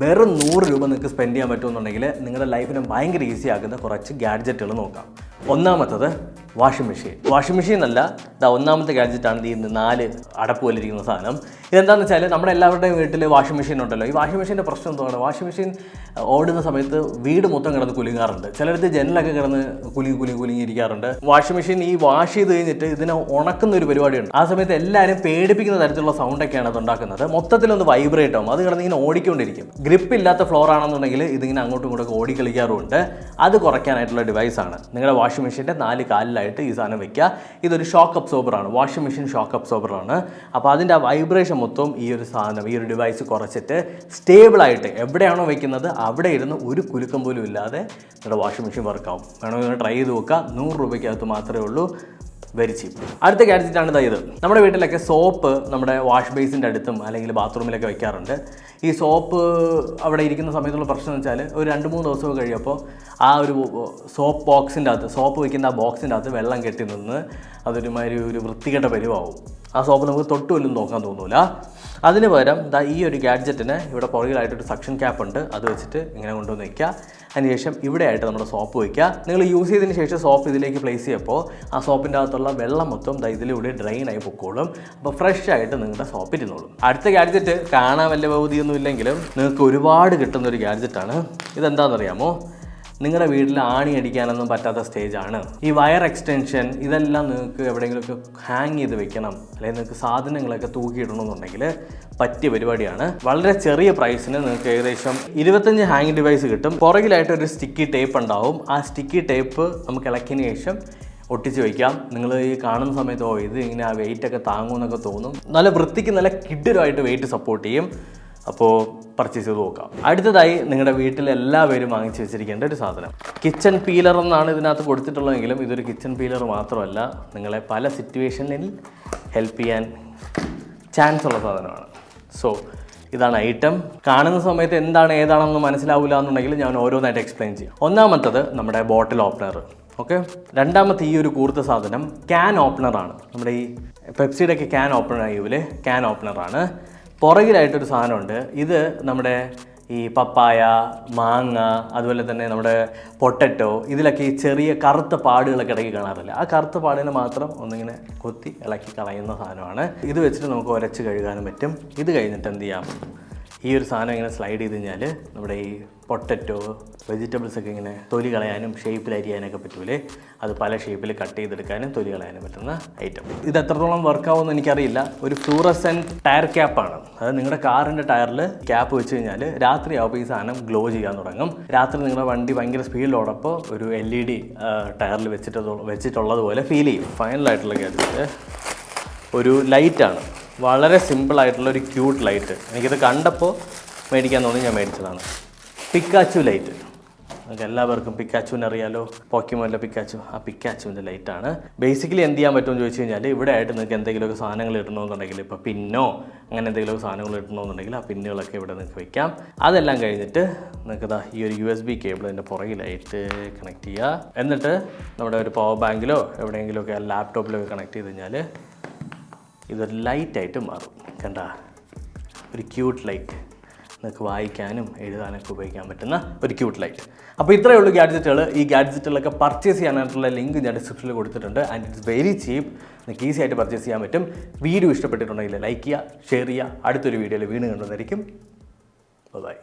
വെറും 100 രൂപ നിങ്ങൾക്ക് സ്പെൻഡ് ചെയ്യാൻ പറ്റുമെന്നുണ്ടെങ്കിൽ നിങ്ങളുടെ ലൈഫിനെ ഭയങ്കര ഈസി ആക്കുന്ന കുറച്ച് ഗാഡ്ജറ്റുകൾ നോക്കാം. ഒന്നാമത്തത് വാഷിംഗ് മെഷീൻ അല്ല, ഒന്നാമത്തെ ഗാഡ്ജറ്റാണ് ഈ 4 അടപ്പ് പോലിരിക്കുന്ന സാധനം. ഇതെന്താണെന്ന് വെച്ചാൽ നമ്മുടെ എല്ലാവരുടെയും വീട്ടിൽ വാഷിംഗ് മെഷീൻ ഉണ്ടല്ലോ. ഈ വാഷിംഗ് മെഷീൻ്റെ പ്രശ്നം എന്താണ്? വാഷിംഗ് മെഷീൻ ഓടുന്ന സമയത്ത് വീട് മൊത്തം കിടന്ന് കുലുങ്ങാറുണ്ട്. ചിലടത്ത് ജനലൊക്കെ കിടന്ന് കുലുങ്ങിയിരിക്കാറുണ്ട്. വാഷിംഗ് മെഷീൻ ഈ വാഷ് ചെയ്ത് കഴിഞ്ഞിട്ട് ഇതിനെ ഉണക്കുന്ന ഒരു പരിപാടിയുണ്ട്. ആ സമയത്ത് എല്ലാവരും പേടിപ്പിക്കുന്ന തരത്തിലുള്ള സൗണ്ടൊക്കെയാണ് അത് ഉണ്ടാക്കുന്നത്. മൊത്തത്തിലൊന്ന് വൈബ്രേറ്റ് ആവും, അത് കിടന്ന് ഇങ്ങനെ ഓടിക്കൊണ്ടിരിക്കും. ഗ്രിപ്പ് ഇല്ലാത്ത ഫ്ലോർ ആണെന്നുണ്ടെങ്കിൽ ഇതിങ്ങനെ അങ്ങോട്ടും ഇങ്ങോട്ടും ഓടിക്കളിക്കാറുമുണ്ട്. അത് കുറയ്ക്കാനായിട്ടുള്ള ഡിവൈസാണ്. നിങ്ങളുടെ വാഷിംഗ് മെഷീൻ്റെ 4 കാലിലായിട്ട് ഈ സാധനം വെക്കുക. ഇതൊരു ഷോക്ക് അബ്സോർബറാണ്, വാഷിംഗ് മെഷീൻ ഷോക്ക് അബ്സോർബറാണ്. അപ്പോൾ അതിൻ്റെ ആ വൈബ്രേഷൻ മൊത്തം ഈ ഒരു സാധനം, ഈ ഒരു ഡിവൈസ് കുറച്ചിട്ട് സ്റ്റേബിളായിട്ട് എവിടെയാണോ വെക്കുന്നത് അവിടെ ഇരുന്ന് ഒരു കുലുക്കം പോലും ഇല്ലാതെ നിങ്ങളുടെ വാഷിംഗ് മെഷീൻ വർക്കാവും. വേണമെങ്കിൽ ട്രൈ ചെയ്ത് നോക്കുക. 100 രൂപയ്ക്കകത്ത് മാത്രമേ ഉള്ളൂ. Very cheap. അടുത്ത ഗാഡ്ജറ്റാണ് ഇത്. നമ്മുടെ വീട്ടിലൊക്കെ സോപ്പ് നമ്മുടെ വാഷ് ബേസിൻ്റെ അടുത്തും അല്ലെങ്കിൽ ബാത്റൂമിലൊക്കെ വെക്കാറുണ്ട്. ഈ സോപ്പ് അവിടെ ഇരിക്കുന്ന സമയത്തുള്ള പ്രശ്നം എന്ന് വെച്ചാൽ ഒരു 2-3 ദിവസമൊക്കെ കഴിയുമ്പോൾ ആ ഒരു സോപ്പ് ബോക്സിൻ്റെ അകത്ത്, സോപ്പ് വയ്ക്കുന്ന ആ ബോക്സിൻ്റെ അകത്ത് വെള്ളം കെട്ടി നിന്ന് അതൊരുമാതിരി ഒരു വൃത്തികെട്ട പരിവാവും. ആ സോപ്പ് നമുക്ക് തൊട്ടുപോലും നോക്കാൻ തോന്നില്ല. അതിന് പകരം ഈ ഒരു ഗാഡ്ജറ്റിന് ഇവിടെ പുറകിലായിട്ടൊരു സക്ഷൻ ക്യാപ്പ് ഉണ്ട്. അത് വെച്ചിട്ട് ഇങ്ങനെ കൊണ്ടുവന്ന് വയ്ക്കുക. അതിനുശേഷം ഇവിടെയായിട്ട് നമ്മുടെ സോപ്പ് വയ്ക്കുക. നിങ്ങൾ യൂസ് ചെയ്തതിന് ശേഷം സോപ്പ് ഇതിലേക്ക് പ്ലേസ് ചെയ്യുമ്പോൾ ആ സോപ്പിൻ്റെ അകത്തുള്ള വെള്ളം മൊത്തം ഇതിലൂടെ ഡ്രെയിനായി പൊക്കോളും. അപ്പോൾ ഫ്രഷ് ആയിട്ട് നിങ്ങളുടെ സോപ്പ് ഇരുന്നോളും. അടുത്ത ഗാഡ്ജറ്റ് കാണാൻ വലിയ ഭൗതിയൊന്നും ഇല്ലെങ്കിലും നിങ്ങൾക്ക് ഒരുപാട് കിട്ടുന്നൊരു ഗാഡ്ജറ്റാണ്. ഇതെന്താണെന്നറിയാമോ? നിങ്ങളുടെ വീട്ടിൽ ആണി അടിക്കാനൊന്നും പറ്റാത്ത സ്റ്റേജാണ്. ഈ വയർ എക്സ്റ്റൻഷൻ ഇതെല്ലാം നിങ്ങൾക്ക് എവിടെയെങ്കിലുമൊക്കെ ഹാങ് ചെയ്ത് വെക്കണം, അല്ലെങ്കിൽ നിങ്ങൾക്ക് സാധനങ്ങളൊക്കെ തൂക്കിയിടണമെന്നുണ്ടെങ്കിൽ പറ്റിയ പരിപാടിയാണ്. വളരെ ചെറിയ പ്രൈസിന് നിങ്ങൾക്ക് ഏകദേശം 25 ഹാങ് ഡിവൈസ് കിട്ടും. പുറകിലായിട്ട് ഒരു സ്റ്റിക്കി ടേപ്പ് ഉണ്ടാവും. ആ സ്റ്റിക്കി ടേപ്പ് നമുക്ക് ഇളക്കിയതിന് ശേഷം ഒട്ടിച്ച് വയ്ക്കാം. നിങ്ങൾ ഈ കാണുന്ന സമയത്ത് ഇത് ഇങ്ങനെ ആ വെയിറ്റൊക്കെ താങ്ങുമെന്നൊക്കെ തോന്നും. നല്ല വൃത്തിക്ക് നല്ല കിഡിലുമായിട്ട് വെയിറ്റ് സപ്പോർട്ട് ചെയ്യും. അപ്പോൾ പർച്ചേസ് ചെയ്ത് നോക്കാം. അടുത്തതായി നിങ്ങളുടെ വീട്ടിൽ എല്ലാവരും വാങ്ങിച്ച് വെച്ചിരിക്കേണ്ട ഒരു സാധനം കിച്ചൺ പീലർ എന്നാണ് ഇതിനകത്ത് കൊടുത്തിട്ടുള്ളതെങ്കിലും ഇതൊരു കിച്ചൺ പീലർ മാത്രമല്ല, നിങ്ങളെ പല സിറ്റുവേഷനിൽ ഹെൽപ്പ് ചെയ്യാൻ ചാൻസ് ഉള്ള സാധനമാണ്. സോ ഇതാണ് ഐറ്റം. കാണുന്ന സമയത്ത് എന്താണ് ഏതാണെന്ന് മനസ്സിലാവില്ല എന്നുണ്ടെങ്കിൽ ഞാൻ ഓരോന്നായിട്ട് എക്സ്പ്ലെയിൻ ചെയ്യും. ഒന്നാമത്തത് നമ്മുടെ ബോട്ടിൽ ഓപ്പണർ. ഓക്കെ. രണ്ടാമത്തെ ഈ ഒരു കൂർത്ത സാധനം ക്യാൻ ഓപ്പണറാണ്. നമ്മുടെ ഈ പെപ്സിയുടെയൊക്കെ ക്യാൻ ഓപ്പണർ ആയൂലേ, ക്യാൻ ഓപ്പണറാണ്. പുറകിലായിട്ടൊരു സാധനമുണ്ട്. ഇത് നമ്മുടെ ഈ പപ്പായ, മാങ്ങ, അതുപോലെ തന്നെ നമ്മുടെ പൊട്ടറ്റോ, ഇതിലൊക്കെ ഈ ചെറിയ കറുത്ത പാടുകളൊക്കെ ഇടയ്ക്ക് കാണാറില്ല. ആ കറുത്ത പാടിനെ മാത്രം ഒന്നിങ്ങനെ കൊത്തി ഇളക്കി കളയുന്ന സാധനമാണ്. ഇത് വെച്ചിട്ട് നമുക്ക് ഉരച്ച് കഴുകാനും പറ്റും. ഇത് കഴിഞ്ഞിട്ട് എന്ത് ചെയ്യാം? ഈ ഒരു സാധനം ഇങ്ങനെ സ്ലൈഡ് ചെയ്ത് കഴിഞ്ഞാൽ നമ്മുടെ ഈ പൊട്ടറ്റോ, വെജിറ്റബിൾസൊക്കെ ഇങ്ങനെ തൊലി കളയാനും ഷേപ്പിൽ അരിയാനൊക്കെ പറ്റൂലേ, അത് പല ഷേപ്പിൽ കട്ട് ചെയ്തെടുക്കാനും തൊലി കളയാനും പറ്റുന്ന ഐറ്റം. ഇത് എത്രത്തോളം വർക്കാവുമെന്ന് എനിക്കറിയില്ല. ഒരു ഫ്ലൂറസെൻറ്റ് ടയർ ക്യാപ്പാണ്. അത് നിങ്ങളുടെ കാറിൻ്റെ ടയറിൽ ക്യാപ്പ് വെച്ച് കഴിഞ്ഞാൽ രാത്രി ആവുമ്പോൾ ഈ സാധനം ഗ്ലോ ചെയ്യാൻ തുടങ്ങും. രാത്രി നിങ്ങളുടെ വണ്ടി ഭയങ്കര സ്പീഡിലോടൊപ്പം ഒരു LED ടയറിൽ വെച്ചിട്ടുള്ളതുപോലെ ഫീൽ ചെയ്യും. ഫൈനലായിട്ടുള്ള ഗാഡ്ജറ്റ് ഒരു ലൈറ്റാണ്. വളരെ സിമ്പിളായിട്ടുള്ള ഒരു ക്യൂട്ട് ലൈറ്റ്. എനിക്കിത് കണ്ടപ്പോൾ മേടിക്കാൻ തോന്നി, ഞാൻ മേടിച്ചതാണ്. Pikachu light. നമുക്ക് എല്ലാവർക്കും പിക്കാച്ചുവിനെ അറിയാലോ, പോക്കിമോനിലെ പിക്കാച്ചു. ആ പിക്കാച്ചുവിൻ്റെ ലൈറ്റാണ്. ബേസിക്കലി എന്ത് ചെയ്യാൻ പറ്റുമെന്ന് ചോദിച്ചു കഴിഞ്ഞാൽ ഇവിടെ ആയിട്ട് നിങ്ങൾക്ക് എന്തെങ്കിലുമൊക്കെ സാധനങ്ങൾ ഇടണമെന്നുണ്ടെങ്കിൽ, ഇപ്പോൾ പിന്നോ അങ്ങനെ എന്തെങ്കിലുമൊക്കെ സാധനങ്ങൾ ഇടണമെന്നുണ്ടെങ്കിൽ ആ പിന്നുകളൊക്കെ ഇവിടെ നിങ്ങൾക്ക് വയ്ക്കാം. അതെല്ലാം കഴിഞ്ഞിട്ട് നിങ്ങൾക്ക് ഈ ഒരു USB കേബിൾ അതിൻ്റെ പുറകിലായിട്ട് കണക്ട് ചെയ്യുക. എന്നിട്ട് നമ്മുടെ ഒരു പവർ ബാങ്കിലോ എവിടെയെങ്കിലുമൊക്കെ ലാപ്ടോപ്പിലൊക്കെ കണക്ട് ചെയ്ത് കഴിഞ്ഞാൽ ഇതൊരു ലൈറ്റായിട്ട് മാറും. കണ്ട, ഒരു ക്യൂട്ട് ലൈറ്റ്. നിങ്ങൾക്ക് വായിക്കാനും എഴുതാനൊക്കെ ഉപയോഗിക്കാൻ പറ്റുന്ന ഒരു ക്യൂട്ട് ലൈറ്റ്. അപ്പോൾ ഇത്രയേ ഉള്ളൂ ഗാഡ്ജറ്റുകൾ. ഈ ഗാഡ്ജറ്റുകളൊക്കെ പർച്ചേസ് ചെയ്യാനായിട്ടുള്ള ലിങ്ക് ഞാൻ ഡിസ്ക്രിപ്ഷനിൽ കൊടുത്തിട്ടുണ്ട്. And it's very cheap. നിങ്ങൾക്ക് ഈസി ആയിട്ട് പർച്ചേസ് ചെയ്യാൻ പറ്റും. വീഡിയോ ഇഷ്ടപ്പെട്ടിട്ടുണ്ടെങ്കിൽ ലൈക്ക് ചെയ്യുക, ഷെയർ ചെയ്യുക. അടുത്തൊരു വീഡിയോയിൽ വീണ്ടും കണ്ടുവന്നിരിക്കും. ബൈ.